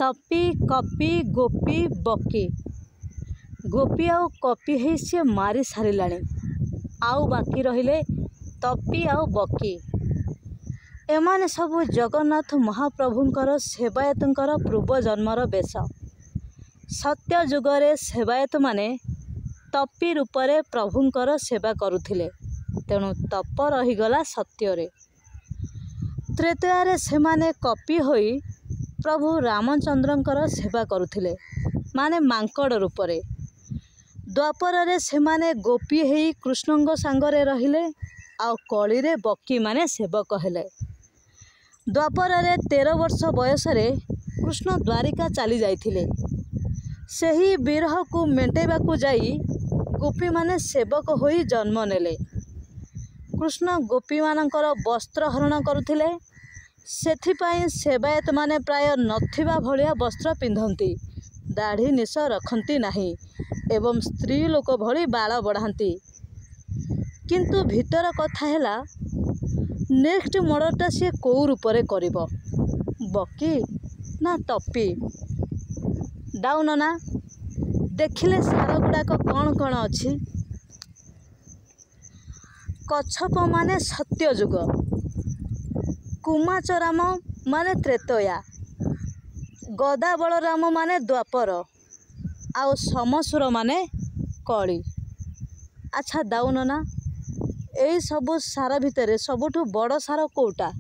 तपी कपी गोपी बकी गोपी आउ कपी है सी मारी सारा आउ बाकी रहिले तपी आउ बकी। एमाने सबु जगन्नाथ महाप्रभुंकर सेवायतंकर पूर्व जन्मर बेश। सत्य जुगरे सेवायत माने तपी रूपरे प्रभुंकर सेवा करुथिले, तेणु तप रहीगला सत्ୟରେ। त्रेतयारे सेमाने कपी होई प्रभु रामचंद्रंकर सेवा करुथिले, माने मांकड़ रूपरे। द्वापरे सेमाने गोपी हेई कृष्णंग सांगरे रहिले, आउ कलिरे बकी माने सेवक हेले। द्वापरे 13 वर्ष बयसरे कृष्ण द्वारिका चली जाइथिले। सेही विरह को मेंटेबाकू जाई गोपी माने सेवक होई जन्म नेले। कृष्ण गोपी मानकर वस्त्र हरण करुथिले, सेथिपाई सेवायत माने प्राय नथिबा भलिया वस्त्र पिंधंती, दाढ़ी निश रखंती नाही एवं स्त्री लोक भली बाल बढ़ाती। किंतु भीतर कथा हैला नेक्स्ट मर्डरटा सी कौ रूपरे करिबो, बकी ना तपी? डाउन ना देखिले सार गुड़ाक कौन कौन अच्छी। कच्छप माने सत्यजुग, कुमाचराम माने त्रेतया, गदा बलराम माने द्वापर, आउ समसुर माने कली। अच्छा दाउन ना, यही सबु सार भितर सबुठु बड़ सार कोटा?